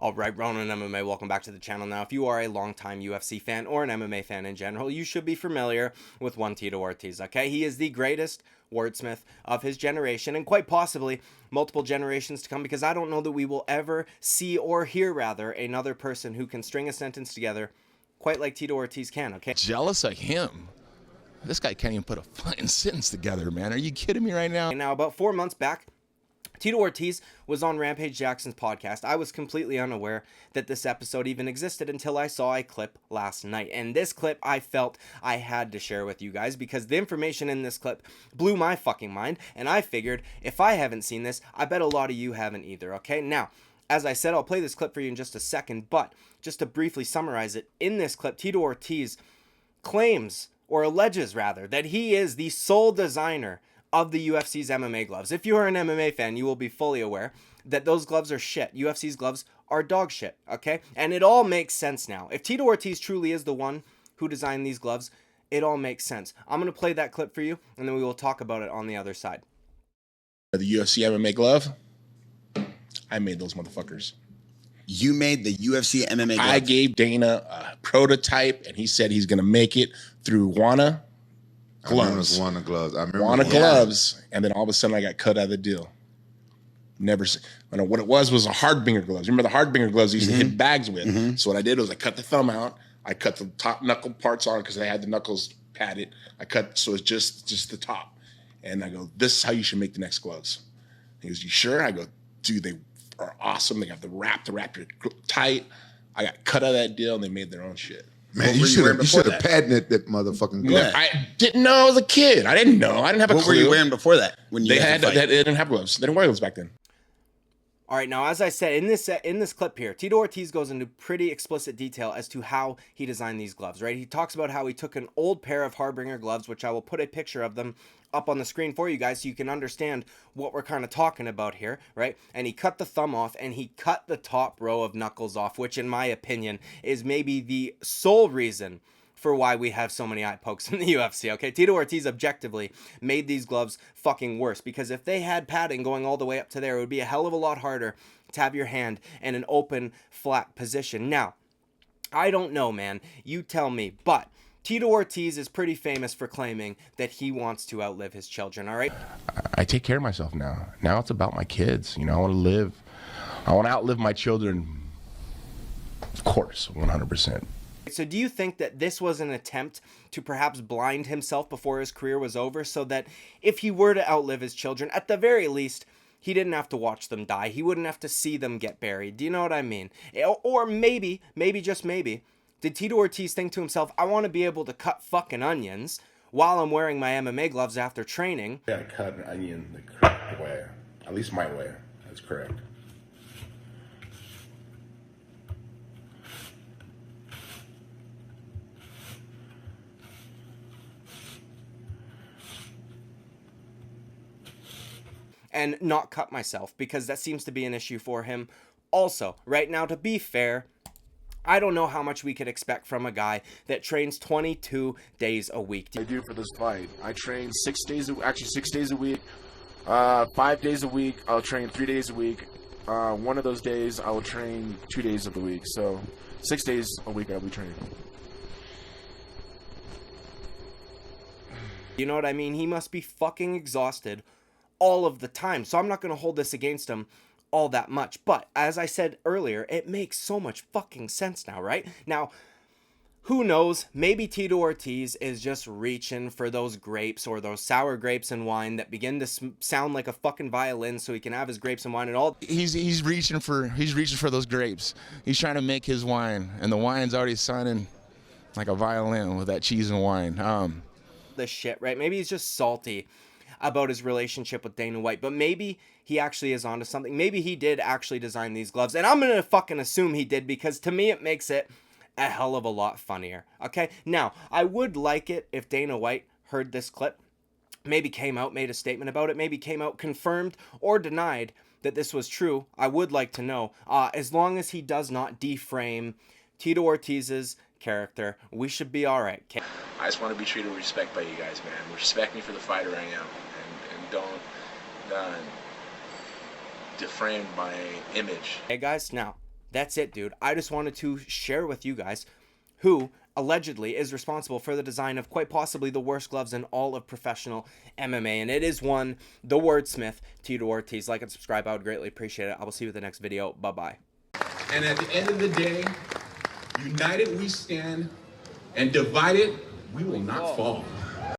Alright, Ronan MMA, welcome back to the channel. Now, if you are a longtime UFC fan or an MMA fan in general, you should be familiar with one Tito Ortiz, okay? He is the greatest wordsmith of his generation, and quite possibly multiple generations to come, because I don't know that we will ever see, or hear rather, another person who can string a sentence together quite like Tito Ortiz can, okay? Jealous of him? This guy can't even put a fucking sentence together, man. Are you kidding me right now? Now, about 4 months back, Tito Ortiz was on Rampage Jacksons podcast. I was completely unaware that this episode even existed until I saw a clip last night. And this clip I felt I had to share with you guys because the information in this clip blew my fucking mind. And I figured if I haven't seen this, I bet a lot of you haven't either, okay? Now, as I said, I'll play this clip for you in just a second, but just to briefly summarize it, in this clip, Tito Ortiz claims, or alleges rather, that he is the sole designer of the UFC's MMA gloves. If you are an MMA fan, you will be fully aware that those gloves are shit. UFC's gloves are dog shit, okay? And it all makes sense now. If Tito Ortiz truly is the one who designed these gloves, it all makes sense. I'm going to play that clip for you, and then we will talk about it on the other side. The UFC MMA glove, I made those motherfuckers. You made the UFC MMA gloves? I gave Dana a prototype, and he said he's going to make it through Wana gloves. Wana gloves. I remember Wana gloves, and then all of a sudden I got cut out of the deal. Never. What it was a Hardbinger gloves. Remember the Hardbinger gloves you used to hit bags with? So what I did was I cut the thumb out. I cut the top knuckle parts on because they had the knuckles padded. I cut so it's just the top. And I go, this is how you should make the next gloves. He goes, you sure? I go, dude, they are awesome. They got the wrap it tight. I got cut out of that deal, and they made their own shit. Man, you should have patented that motherfucking glove. I didn't know I was a kid. I didn't know. I didn't have a clue. What were you wearing before that? When you they didn't have gloves. They didn't wear gloves back then. All right, now, as I said, in this clip here, Tito Ortiz goes into pretty explicit detail as to how he designed these gloves, right? He talks about how he took an old pair of Hardbinger gloves, which I will put a picture of them up on the screen for you guys so you can understand what we're kind of talking about here, right? And he cut the thumb off, and he cut the top row of knuckles off, which in my opinion is maybe the sole reason for why we have so many eye pokes in the UFC, okay? Tito Ortiz objectively made these gloves fucking worse, because if they had padding going all the way up to there, it would be a hell of a lot harder to have your hand in an open, flat position. Now, I don't know, man. You tell me, but Tito Ortiz is pretty famous for claiming that he wants to outlive his children, all right? I take care of myself now. Now it's about my kids. You know, I want to live. I want to outlive my children. Of course, 100%. So do you think that this was an attempt to perhaps blind himself before his career was over, so that if he were to outlive his children, at the very least, he didn't have to watch them die. He wouldn't have to see them get buried. Do you know what I mean? Or maybe, just maybe, did Tito Ortiz think to himself, I want to be able to cut fucking onions while I'm wearing my MMA gloves after training? Yeah, cut an onion the correct way. At least my way. That's correct. And not cut myself, because that seems to be an issue for him. Also, right now, to be fair, I don't know how much we could expect from a guy that trains 22 days a week. I do for this fight. I train 6 days, actually 6 days a week, 5 days a week. I'll train 3 days a week. One of those days I will train 2 days of the week. So 6 days a week I'll be training. You know what I mean? He must be fucking exhausted all of the time. So I'm not going to hold this against him all that much. But as I said earlier, it makes so much fucking sense now, right? Now, who knows? Maybe Tito Ortiz is just reaching for those grapes, or those sour grapes and wine that begin to sound like a fucking violin, so he can have his grapes and wine and all. He's reaching for those grapes. He's trying to make his wine, and the wine's already sounding like a violin with that cheese and wine. This shit, right? Maybe he's just salty about his relationship with Dana White, but maybe he actually is onto something. Maybe he did actually design these gloves, and I'm gonna fucking assume he did, because to me it makes it a hell of a lot funnier, okay? Now, I would like it if Dana White heard this clip, maybe came out, made a statement about it, maybe came out, confirmed or denied that this was true. I would like to know, as long as he does not deframe Tito Ortiz's character, we should be all right. I just want to be treated with respect by you guys, man. Respect me for the fighter I am, and don't deframe my image. Hey guys, now that's it, dude. I just wanted to share with you guys who allegedly is responsible for the design of quite possibly the worst gloves in all of professional MMA. And it is one, the wordsmith, Tito Ortiz. Like and subscribe. I would greatly appreciate it. I will see you in the next video. Bye-bye. And at the end of the day, united we stand, and divided we will not fall.